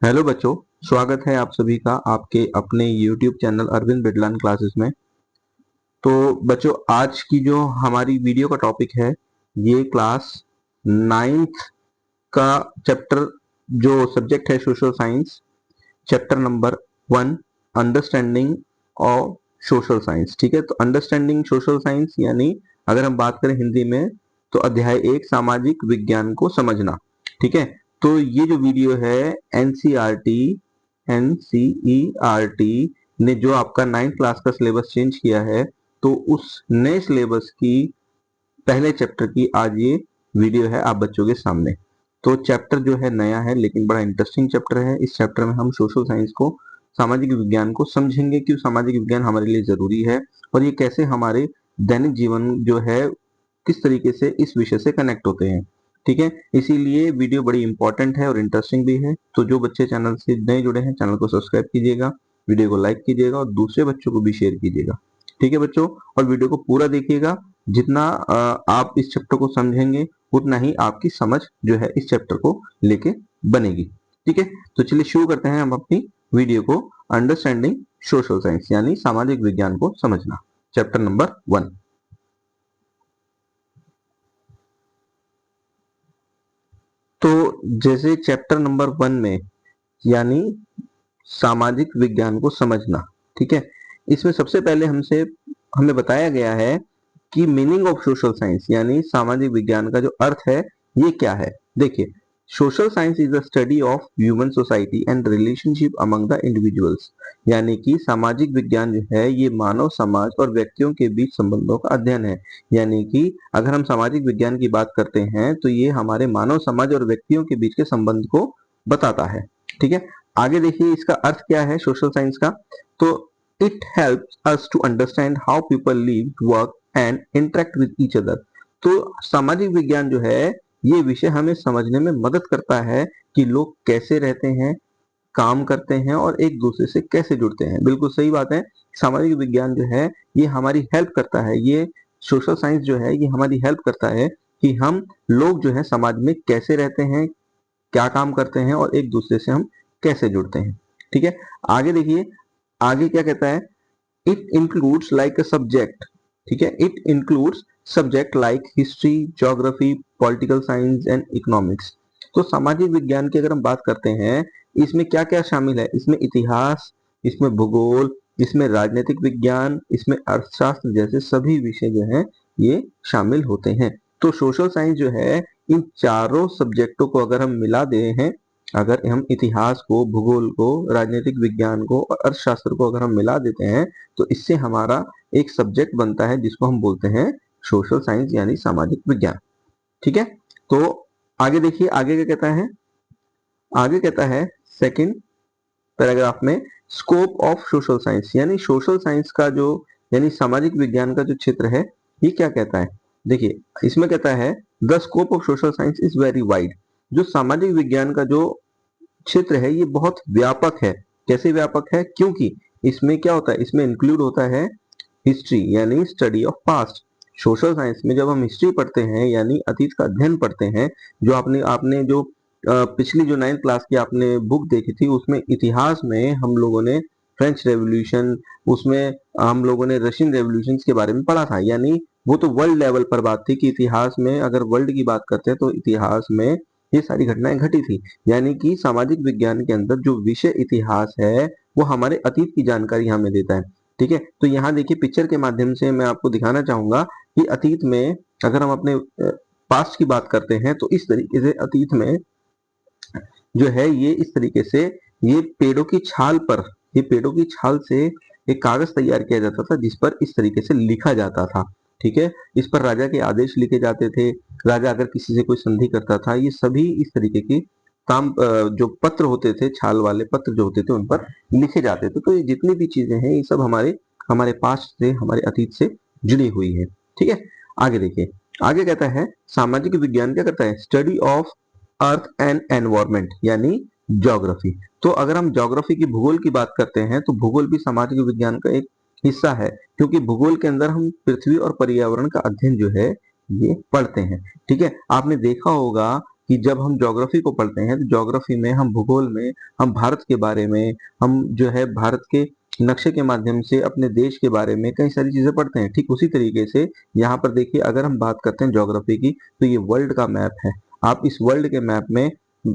Hello बच्चों, स्वागत है आप सभी का आपके अपने YouTube channel Arvind Bidlan classes में। तो बच्चों, आज की जो हमारी वीडियो का टॉपिक है, ये क्लास नाइन्थ का चैप्टर, जो सब्जेक्ट है social science, chapter number 1, understanding of social science. ठीक है, तो अंडरस्टैंडिंग सोशल साइंस यानी अगर हम बात करें हिंदी में तो अध्याय 1, सामाजिक विज्ञान को समझना। ठीक है, तो ये जो वीडियो है एनसीईआरटी एनसीईआरटी ने जो आपका 9th क्लास का सिलेबस चेंज किया है, तो उस नए सिलेबस की पहले चैप्टर की आज ये वीडियो है आप बच्चों के सामने। तो चैप्टर जो है नया है लेकिन बड़ा इंटरेस्टिंग चैप्टर है। इस चैप्टर में हम सोशल साइंस को, सामाजिक विज्ञान को समझेंगे, क्यों सामाजिक विज्ञान हमारे लिए जरूरी है और ये कैसे हमारे दैनिक जीवन जो है किस तरीके से इस विषय से कनेक्ट होते हैं। ठीक है, इसीलिए वीडियो बड़ी इंपॉर्टेंट है और इंटरेस्टिंग भी है। तो जो बच्चे चैनल से नए जुड़े हैं, चैनल को सब्सक्राइब कीजिएगा, वीडियो को लाइक कीजिएगा और दूसरे बच्चों को भी शेयर कीजिएगा। ठीक है बच्चों, और वीडियो को पूरा देखिएगा। जितना आप इस चैप्टर को समझेंगे उतना ही आपकी समझ जो है इस चैप्टर को लेके बनेगी। ठीक है, तो चलिए शुरू करते हैं हम अपनी वीडियो को। अंडरस्टैंडिंग सोशल साइंस यानी सामाजिक विज्ञान को समझना, चैप्टर नंबर 1। तो जैसे चैप्टर नंबर 1 में यानी सामाजिक विज्ञान को समझना, ठीक है, इसमें सबसे पहले हमें बताया गया है कि मीनिंग ऑफ सोशल साइंस यानी सामाजिक विज्ञान का जो अर्थ है ये क्या है। देखिए, social science is the study of human society and relationship among the individuals. यानी कि सामाजिक विज्ञान जो है ये मानव समाज और व्यक्तियों के बीच संबंधों का अध्ययन है। यानी कि अगर हम सामाजिक विज्ञान की बात करते हैं तो ये हमारे मानव समाज और व्यक्तियों के बीच के संबंध को बताता है। ठीक है, आगे देखिए इसका अर्थ क्या है सोशल साइंस का। तो it helps us to understand how people live, work and interact with each other. तो सामाजिक विज्ञान जो है ये विषय हमें समझने में मदद करता है कि लोग कैसे रहते हैं, काम करते हैं और एक दूसरे से कैसे जुड़ते हैं। बिल्कुल सही बात है, सामाजिक विज्ञान जो है ये हमारी हेल्प करता है, ये सोशल साइंस जो है ये हमारी हेल्प करता है कि हम लोग जो है समाज में कैसे रहते हैं, क्या काम करते हैं और एक दूसरे से हम कैसे जुड़ते हैं। ठीक है, आगे देखिए, आगे क्या कहता है, it includes like a subject. ठीक है, it includes subject like history, geography, political science and economics. तो सामाजिक विज्ञान की अगर हम बात करते हैं, इसमें क्या क्या शामिल है, इसमें इतिहास, इसमें भूगोल, इसमें राजनीतिक विज्ञान, इसमें अर्थशास्त्र जैसे सभी विषय जो हैं ये शामिल होते हैं। तो सोशल साइंस जो है इन चारों सब्जेक्टों को अगर हम मिला दे हैं, अगर हम इतिहास को, भूगोल को, राजनीतिक विज्ञान को और अर्थशास्त्र को अगर हम मिला देते हैं तो इससे हमारा एक सब्जेक्ट बनता है जिसको हम बोलते हैं सोशल साइंस यानी सामाजिक विज्ञान। ठीक है, तो आगे देखिए आगे क्या कहता है। आगे कहता है सेकंड पैराग्राफ में, स्कोप ऑफ सोशल साइंस यानी सोशल साइंस का जो यानी सामाजिक विज्ञान का जो क्षेत्र है ये क्या कहता है। देखिए इसमें कहता है the scope of social science is very wide. जो सामाजिक विज्ञान का जो क्षेत्र है ये बहुत व्यापक है। कैसे व्यापक है, क्योंकि इसमें क्या होता है, इसमें इंक्लूड होता है हिस्ट्री यानी study of past. Social science में जब हम हिस्ट्री पढ़ते हैं यानी अतीत का अध्ययन पढ़ते हैं, जो आपने आपने जो पिछली जो 9th क्लास की आपने बुक देखी थी उसमें इतिहास में हम लोगों ने फ्रेंच रेवोल्यूशन, उसमें हम लोगों ने रशियन रेवोल्यूशन के बारे में पढ़ा था। यानी वो तो वर्ल्ड लेवल पर बात थी कि इतिहास में अगर वर्ल्ड की बात करते हैं तो इतिहास में ये सारी घटनाएं घटी थी। यानी कि सामाजिक विज्ञान के अंदर जो विषय इतिहास है वो हमारे अतीत की जानकारी हमें देता है। ठीक है, तो यहाँ देखिए पिक्चर के माध्यम से मैं आपको दिखाना चाहूंगा कि अतीत में अगर हम अपने पास्ट की बात करते हैं तो इस तरीके से अतीत में जो है ये इस तरीके से ये पेड़ों की छाल पर, ये पेड़ों की छाल से एक कागज तैयार किया जाता था जिस पर इस तरीके से लिखा जाता था। ठीक है, इस पर राजा के आदेश लिखे जाते थे। राजा अगर किसी से कोई संधि करता था, ये सभी इस तरीके की काम जो पत्र होते थे, छाल वाले पत्र जो होते थे उन पर लिखे जाते थे। तो ये जितनी भी चीजें हैं ये सब हमारे हमारे पास्ट से, हमारे अतीत से जुड़ी हुई है। ठीक है, आगे देखिए, आगे कहता है सामाजिक विज्ञान क्या करता है, study of earth and environment यानी ज्योग्राफी। तो अगर हम ज्योग्राफी की, भूगोल की बात करते हैं तो भूगोल भी सामाजिक विज्ञान का एक हिस्सा है, क्योंकि भूगोल के अंदर हम पृथ्वी और पर्यावरण का अध्ययन जो है ये पढ़ते हैं। ठीक है, आपने देखा होगा कि जब हम ज्योग्राफी को पढ़ते हैं तो ज्योग्राफी में हम भूगोल में हम भारत के बारे में, हम जो है भारत के नक्शे के माध्यम से अपने देश के बारे में कई सारी चीजें पढ़ते हैं। ठीक उसी तरीके से यहाँ पर देखिए, अगर हम बात करते हैं ज्योग्राफी की, तो ये वर्ल्ड का मैप है। आप इस वर्ल्ड के मैप में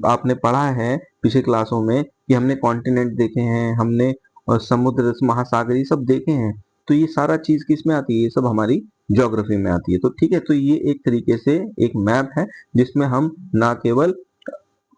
आपने पढ़ा है पिछले क्लासों में कि हमने कॉन्टिनेंट देखे हैं, हमने समुद्र महासागर ये सब देखे हैं। तो ये सारा चीज किस में आती है? ये सब हमारी ज्योग्राफी में आती है। तो ठीक है, तो ये एक तरीके से एक मैप है जिसमें हम ना केवल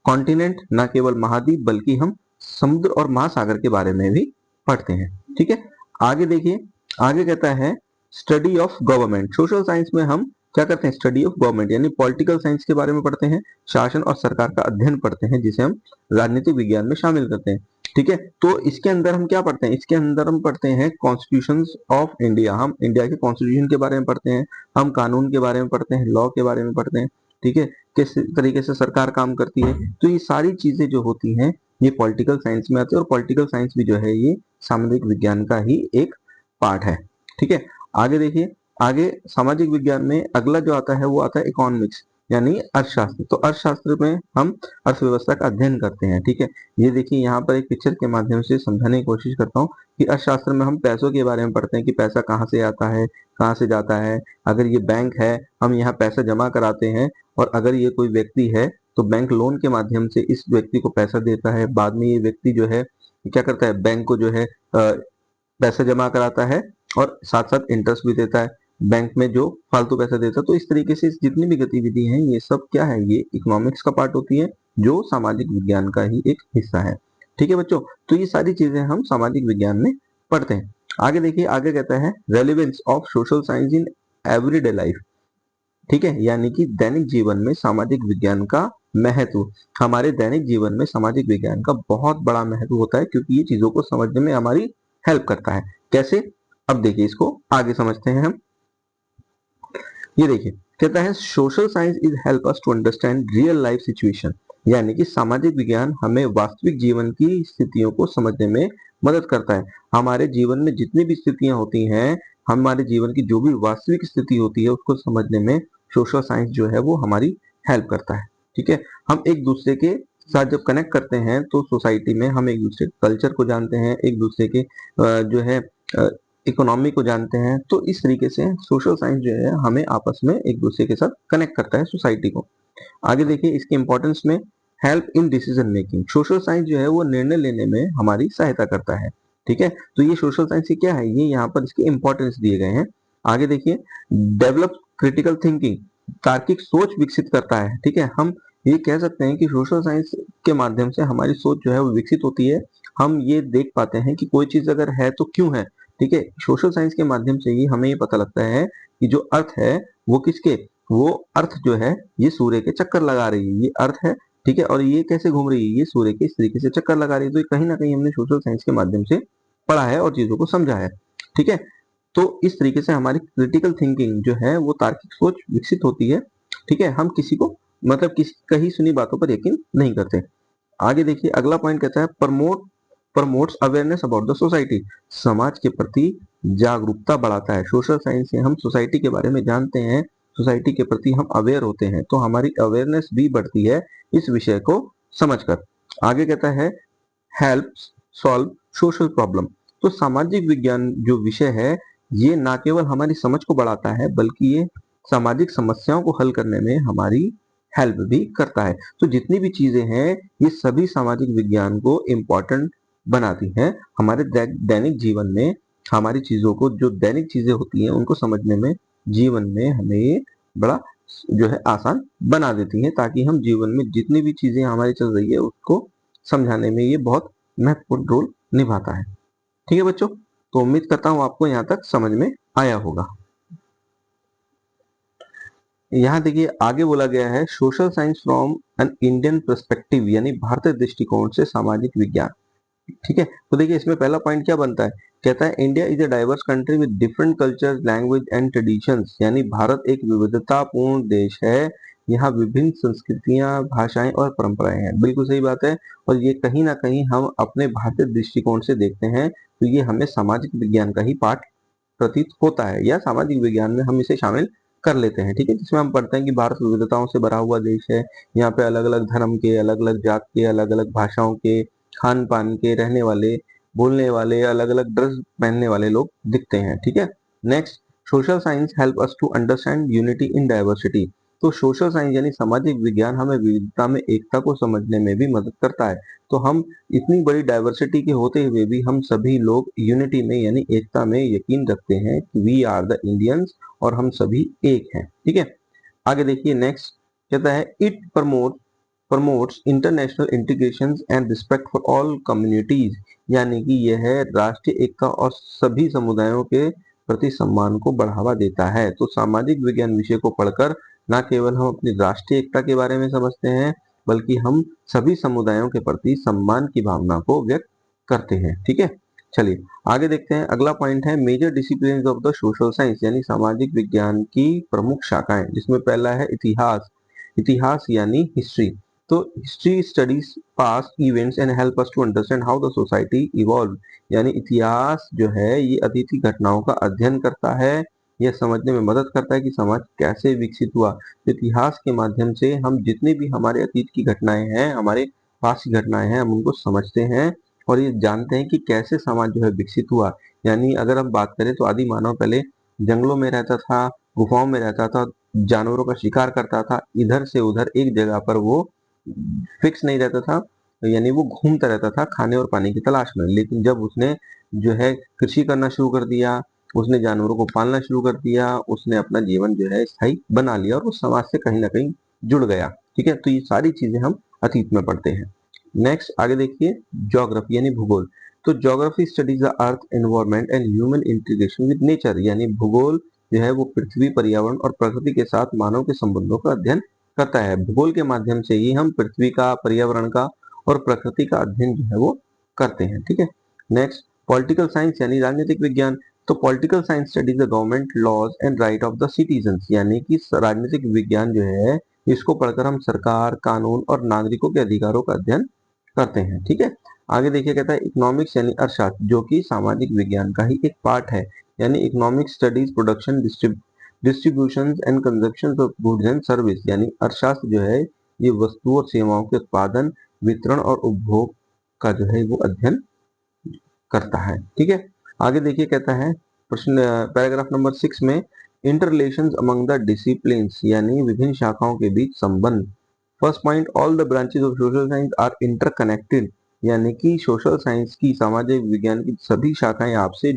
कॉन्टिनेंट, ना केवल महाद्वीप, बल्कि हम समुद्र और महासागर के बारे में भी पढ़ते हैं। ठीक है, आगे देखिए, आगे कहता है study of government. Social science में हम क्या करते हैं? स्टडी ऑफ गवर्नमेंट यानी पॉलिटिकल साइंस के बारे में पढ़ते हैं, शासन और सरकार का अध्ययन पढ़ते हैं, जिसे हम राजनीतिक विज्ञान में शामिल करते हैं। ठीक है, तो इसके अंदर हम क्या पढ़ते हैं? इसके अंदर हम पढ़ते हैं कॉन्स्टिट्यूशन ऑफ इंडिया। हम इंडिया के कॉन्स्टिट्यूशन के बारे में पढ़ते हैं, हम कानून के बारे में पढ़ते हैं, लॉ के बारे में पढ़ते हैं। ठीक है, किस तरीके से सरकार काम करती है। तो ये सारी चीजें जो होती हैं ये पॉलिटिकल साइंस में आती है, और पॉलिटिकल साइंस भी जो है ये सामाजिक विज्ञान का ही एक पार्ट है। ठीक है, आगे देखिए, आगे सामाजिक विज्ञान में अगला जो आता है वो आता है इकोनॉमिक्स यानी अर्थशास्त्र। तो अर्थशास्त्र में हम अर्थव्यवस्था का अध्ययन करते हैं। ठीक है, ये देखिए यहाँ पर एक पिक्चर के माध्यम से समझाने की कोशिश करता हूँ कि अर्थशास्त्र में हम पैसों के बारे में पढ़ते हैं कि पैसा कहाँ से आता है, कहाँ से जाता है। अगर ये बैंक है, हम यहाँ पैसा जमा कराते हैं, और अगर ये कोई व्यक्ति है तो बैंक लोन के माध्यम से इस व्यक्ति को पैसा देता है। बाद में ये व्यक्ति जो है क्या करता है? बैंक को जो है पैसा जमा कराता है और साथ साथ इंटरेस्ट भी देता है बैंक में जो फालतू पैसा देता है। तो इस तरीके से जितनी भी गतिविधि हैं ये सब क्या है? ये इकोनॉमिक्स का पार्ट होती है, जो सामाजिक विज्ञान का ही एक हिस्सा है। ठीक है बच्चों, तो ये सारी चीजें हम सामाजिक विज्ञान में पढ़ते हैं। आगे देखिए, आगे कहता है relevance of social science in everyday life. ठीक है, यानी कि दैनिक जीवन में सामाजिक विज्ञान का महत्व। हमारे दैनिक जीवन में सामाजिक विज्ञान का बहुत बड़ा महत्व होता है, क्योंकि ये चीजों को समझने में हमारी हेल्प करता है। कैसे? अब देखिए, इसको आगे समझते हैं हम। ये देखिए, कहता है social science is help us to understand real life situation. यानी कि सामाजिक विज्ञान हमें वास्तविक जीवन की स्थितियों को समझने में मदद करता है। हमारे जीवन में जितनी भी स्थितियां होती हैं, हमारे जीवन की जो भी वास्तविक स्थिति होती है उसको समझने में सोशल साइंस जो है वो हमारी हेल्प करता है। ठीक है, हम एक दूसरे के साथ जब कनेक्ट करते हैं तो सोसाइटी में हम एक दूसरे के कल्चर को जानते हैं, एक दूसरे के जो है इकोनॉमी को जानते हैं। तो इस तरीके से सोशल साइंस जो है हमें आपस में एक दूसरे के साथ कनेक्ट करता है, सोसाइटी को। आगे देखिए, इसके इंपॉर्टेंस में help in decision making. Social science जो है वो निर्णय लेने में हमारी सहायता करता है। ठीक है, तो ये सोशल साइंस की क्या है, ये यहाँ पर इसके इंपॉर्टेंस दिए गए हैं। आगे देखिए, डेवलप क्रिटिकल थिंकिंग, तार्किक सोच विकसित करता है। ठीक है, हम ये कह सकते हैं कि सोशल साइंस के माध्यम से हमारी सोच जो है वो विकसित होती है। हम ये देख पाते हैं कि कोई चीज अगर है तो क्यों है। ठीक है, सोशल साइंस के माध्यम से ही हमें ये पता लगता है कि जो अर्थ है वो किसके, वो अर्थ जो है ये सूर्य के चक्कर लगा रही है, ये अर्थ है। ठीक है, और ये कैसे घूम रही है? ये सूर्य के इस तरीके से चक्कर लगा रही है। तो कहीं ना कहीं हमने सोशल साइंस के माध्यम से पढ़ा है और चीजों को समझा है। ठीक है, तो इस तरीके से हमारी क्रिटिकल थिंकिंग जो है वो तार्किक सोच विकसित होती है। ठीक है, हम किसी को मतलब किसी कही सुनी बातों पर यकीन नहीं करते। आगे देखिए, अगला पॉइंट कहता है promotes awareness about the society. समाज के प्रति जागरूकता बढ़ाता है। सोशल साइंस से हम सोसाइटी के बारे में जानते हैं, सोसाइटी के प्रति हम अवेयर होते हैं, तो हमारी अवेयरनेस भी बढ़ती है इस विषय को समझकर। आगे कहता है हेल्प सॉल्व सोशल प्रॉब्लम। तो सामाजिक विज्ञान जो विषय है ये ना केवल हमारी समझ को बढ़ाता है, बल्कि ये सामाजिक समस्याओं को हल करने में हमारी हेल्प भी करता है। तो जितनी भी चीजें हैं ये सभी सामाजिक विज्ञान को इम्पोर्टेंट बनाती हैं हमारे दैनिक जीवन में। हमारी चीजों को, जो दैनिक चीजें होती हैं उनको समझने में, जीवन में हमें ये बड़ा जो है आसान बना देती हैं, ताकि हम जीवन में जितनी भी चीजें हमारी चल रही है उसको समझाने में ये बहुत महत्वपूर्ण रोल निभाता है। ठीक है बच्चों, तो उम्मीद करता हूँ आपको यहाँ तक समझ में आया होगा। यहाँ देखिए, आगे बोला गया है social science from an Indian perspective, यानी भारतीय दृष्टिकोण से सामाजिक विज्ञान। ठीक है, तो देखिए इसमें पहला पॉइंट क्या बनता है? कहता है India is a diverse country with different culture, language and traditions. यानी भारत एक विविधतापूर्ण देश है, यहाँ विभिन्न संस्कृतियां, भाषाएं और परंपराएं हैं। बिल्कुल सही बात है, और ये कहीं ना कहीं हम अपने भारतीय दृष्टिकोण से देखते हैं तो ये हमें सामाजिक विज्ञान का ही पाठ प्रतीत होता है, या सामाजिक विज्ञान में हम इसे शामिल कर लेते हैं, ठीक है, जिसमें हम पढ़ते हैं कि भारत विविधताओं से भरा हुआ देश है। यहाँ पे अलग अलग धर्म के, अलग अलग जात के, अलग अलग भाषाओं के, खान पान के, रहने वाले, बोलने वाले, अलग अलग ड्रेस पहनने वाले लोग दिखते हैं, ठीक है। Next, social science help us to understand unity in diversity. तो सोशल साइंस यानी सामाजिक विज्ञान हमें विविधता में एकता को समझने में भी मदद करता है। तो हम इतनी बड़ी डाइवर्सिटी के होते हुए भी हम सभी लोग यूनिटी में यानी एकता में यकीन रखते हैं कि वी आर द इंडियंस और हम सभी एक हैं, ठीक है। आगे देखिए नेक्स्ट कहता है it promotes international integration and respect for all communities, यानी कि यह राष्ट्रीय एकता और सभी समुदायों के प्रति सम्मान को बढ़ावा देता है। तो सामाजिक विज्ञान विषय को पढ़कर न केवल हम अपनी राष्ट्रीय एकता के बारे में समझते हैं, बल्कि हम सभी समुदायों के प्रति सम्मान की भावना को व्यक्त करते हैं, ठीक है। चलिए आगे देखते हैं। अगला पॉइंट है major discipline of the social science, यानी सामाजिक विज्ञान की प्रमुख शाखाएं, जिसमें पहला है इतिहास। इतिहास यानी हिस्ट्री। तो history studies past events and help us to understand how the society evolve, यानी इतिहास जो है ये अतीत की घटनाओं का अध्ययन करता है, यह समझने में मदद करता है कि समाज कैसे विकसित हुआ। इतिहास के माध्यम से हम जितनी भी हमारे अतीत की घटनाएं हैं, हमारे पास की घटनाएं हैं, हम उनको समझते हैं और ये जानते हैं कि कैसे समाज जो है विकसित हुआ। यानी अगर हम बात करें तो आदि मानव पहले जंगलों में रहता था, गुफाओं में रहता था, जानवरों का शिकार करता था, इधर से उधर एक जगह पर वो फिक्स नहीं रहता था, यानी वो घूमता रहता था खाने और पानी की तलाश में। लेकिन जब उसने जो है कृषि करना शुरू कर दिया, उसने जानवरों को पालना शुरू कर दिया, उसने अपना जीवन जो है स्थायी बना लिया और वो समाज से कहीं ना कहीं जुड़ गया, ठीक है। तो ये सारी चीजें हम अतीत में पढ़ते हैं। नेक्स्ट आगे देखिए ज्योग्राफी यानी भूगोल। तो geography studies the earth environment and human integration with nature, यानी भूगोल जो है वो पृथ्वी, पर्यावरण और प्रकृति के साथ मानव के संबंधों का अध्ययन करता है। भूगोल के माध्यम से ही हम पृथ्वी का, पर्यावरण का और प्रकृति का अध्ययन जो है वो करते हैं, ठीक है। नेक्स्ट पॉलिटिकल साइंस यानी राजनीतिक विज्ञान। तो political science studies the government laws and right of the citizens, यानी कि राजनीतिक विज्ञान जो है इसको पढ़कर हम सरकार, कानून और नागरिकों के अधिकारों का अध्ययन करते हैं, ठीक है। आगे देखिए कहता है इकोनॉमिक्स यानी अर्थशास्त्र, जो कि सामाजिक विज्ञान का ही एक पार्ट है। यानी economics studies production, distribution and consumption of goods and service, यानी अर्थशास्त्र जो है ये वस्तु और सेवाओं के उत्पादन, वितरण और उपभोग का जो है वो अध्ययन करता है, ठीक है। आगे देखिए कहता है प्रश्न पैराग्राफ नंबर 6 में inter relations among the disciplines, यानी विभिन्न शाखाओं के बीच संबंध। First point all the branches of social science are interconnected, यानी कि सोशल साइंस की, सामाजिक विज्ञान की सभी शाखाएं आपसे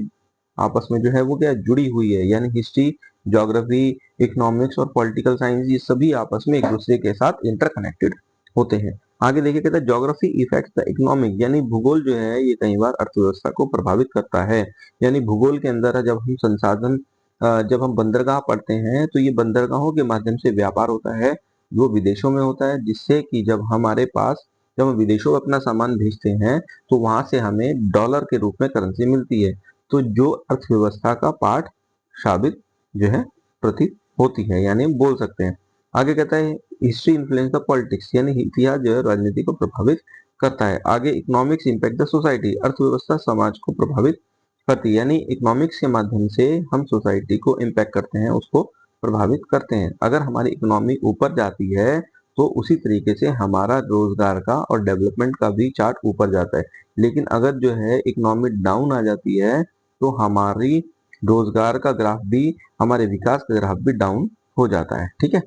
आपस में जो है वो क्या जुड़ी हुई है। यानी हिस्ट्री, ज्योग्राफी, इकोनॉमिक्स और पॉलिटिकल साइंस ये सभी आपस में एक दूसरे के साथ इंटरकनेक्टेड होते हैं। आगे देखिए कहता है ज्योग्राफी इफेक्ट द इकोनॉमिक, यानी भूगोल जो है ये कई बार अर्थव्यवस्था को प्रभावित करता है। यानी भूगोल के अंदर जब हम संसाधन जब हम बंदरगाह पढ़ते हैं तो ये बंदरगाहों के माध्यम से व्यापार होता है, वो विदेशों में होता है, जिससे कि जब हमारे पास, जब हम विदेशों में अपना सामान भेजते हैं तो वहां से हमें डॉलर के रूप में करेंसी मिलती है। तो जो अर्थव्यवस्था का पार्ट साबित जो है प्रतीत होती है, यानी हम बोल सकते हैं। आगे कहता है हिस्ट्री इन्फ्लुएंस द पॉलिटिक्स, यानी इतिहास जो है राजनीति को प्रभावित करता है। आगे इकोनॉमिक्स इम्पैक्ट द सोसाइटी, अर्थव्यवस्था समाज को प्रभावित करती है। यानी इकोनॉमिक्स के माध्यम से हम सोसाइटी को इम्पैक्ट करते हैं, उसको प्रभावित करते हैं। अगर हमारी इकोनॉमी ऊपर जाती है तो उसी तरीके से हमारा रोजगार का और डेवलपमेंट का भी चार्ट ऊपर जाता है। लेकिन अगर जो है इकोनॉमी डाउन आ जाती है तो हमारी रोजगार का ग्राफ भी, हमारे विकास का ग्राफ भी डाउन हो जाता है, ठीक है।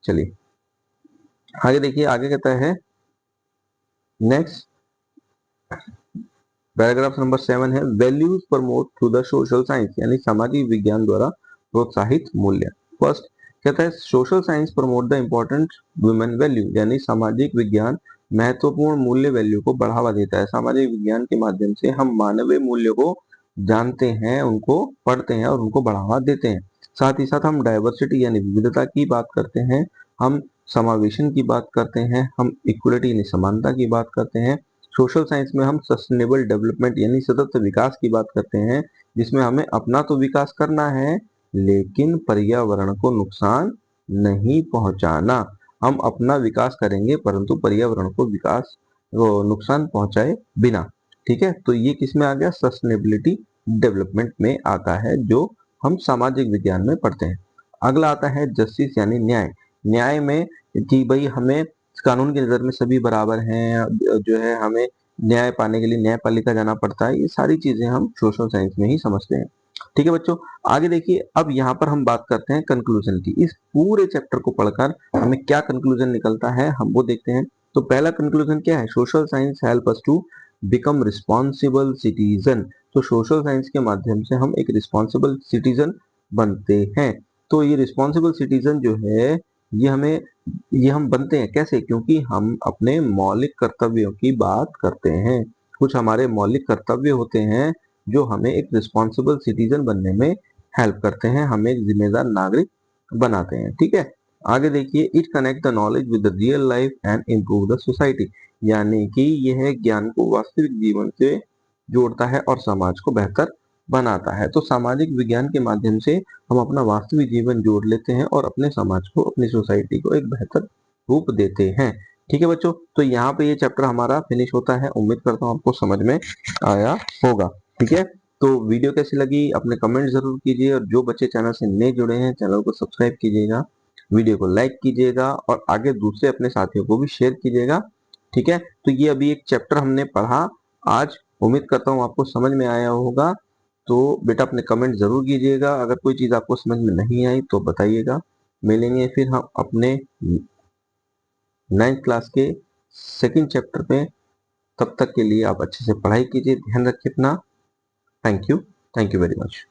चलिए आगे देखिए, आगे कहता है नेक्स्ट पैराग्राफ नंबर 7 है values promote through the social science, यानी सामाजिक विज्ञान द्वारा प्रोत्साहित मूल्य। फर्स्ट कहता है social science promote the important women value, यानी सामाजिक विज्ञान महत्वपूर्ण मूल्य वैल्यू को बढ़ावा देता है। सामाजिक विज्ञान के माध्यम से हम मानवीय मूल्य को जानते हैं, उनको पढ़ते हैं और उनको बढ़ावा देते हैं। साथ ही साथ हम डाइवर्सिटी यानी विविधता की बात करते हैं, हम समावेशन की बात करते हैं, हम इक्वलिटी यानी समानता की बात करते हैं। सोशल साइंस में हम सस्टेनेबल डेवलपमेंट यानी सतत विकास की बात करते हैं, जिसमें हमें अपना तो विकास करना है लेकिन पर्यावरण को नुकसान नहीं पहुंचाना। हम अपना विकास करेंगे परंतु पर्यावरण को नुकसान पहुंचाए बिना, ठीक है। तो ये किस में आ गया, सस्टेनेबिलिटी डेवलपमेंट में आता है, जो हम सामाजिक विज्ञान में पढ़ते हैं। अगला आता है जस्टिस यानी न्याय। न्याय में कि भाई हमें कानून की नजर में सभी बराबर हैं, जो है हमें न्याय पाने के लिए न्यायपालिका जाना पड़ता है, ये सारी चीजें हम सोशल साइंस में ही समझते हैं। ठीक है बच्चों, आगे देखिए, अब यहाँ पर हम बात करते हैं कंक्लूजन की। इस पूरे चैप्टर को पढ़कर हमें क्या कंक्लूजन निकलता है हम वो देखते हैं। तो पहला कंक्लूजन क्या है, social science help us to become responsible citizen. तो सोशल साइंस के माध्यम से हम एक रिस्पॉन्सिबल सिटीजन बनते हैं। तो ये रिस्पॉन्सिबल सिटीजन जो है ये हम बनते हैं कैसे, क्योंकि हम अपने मौलिक कर्तव्यों की बात करते हैं। कुछ हमारे मौलिक कर्तव्य होते हैं जो हमें एक रिस्पॉन्सिबल सिटीजन बनने में हेल्प करते हैं, हमें एक जिम्मेदार नागरिक बनाते हैं। ठीक है, आगे देखिए, it connect the knowledge with the real life and improve the society. यानी कि यह ज्ञान को वास्तविक जीवन से जोड़ता है और समाज को बेहतर बनाता है। तो सामाजिक विज्ञान के माध्यम से हम अपना वास्तविक जीवन जोड़ लेते हैं और अपने समाज को, अपनी सोसाइटी को एक बेहतर रूप देते हैं। ठीक है बच्चों, तो यहाँ पे ये चैप्टर हमारा फिनिश होता है। उम्मीद करता हूँ आपको समझ में आया होगा। ठीक है, तो वीडियो कैसी लगी अपने कमेंट जरूर कीजिए, और जो बच्चे चैनल से नए जुड़े हैं चैनल को सब्सक्राइब कीजिएगा, वीडियो को लाइक कीजिएगा और आगे दूसरे अपने साथियों को भी शेयर कीजिएगा। ठीक है, तो ये अभी एक चैप्टर हमने पढ़ा आज, उम्मीद करता हूँ आपको समझ में आया होगा। तो बेटा अपने कमेंट जरूर कीजिएगा, अगर कोई चीज आपको समझ में नहीं आई तो बताइएगा। मिलेंगे फिर हम अपने 9th क्लास के सेकंड चैप्टर पे। तब तक के लिए आप अच्छे से पढ़ाई कीजिए, ध्यान रखिए अपना। Thank you very much.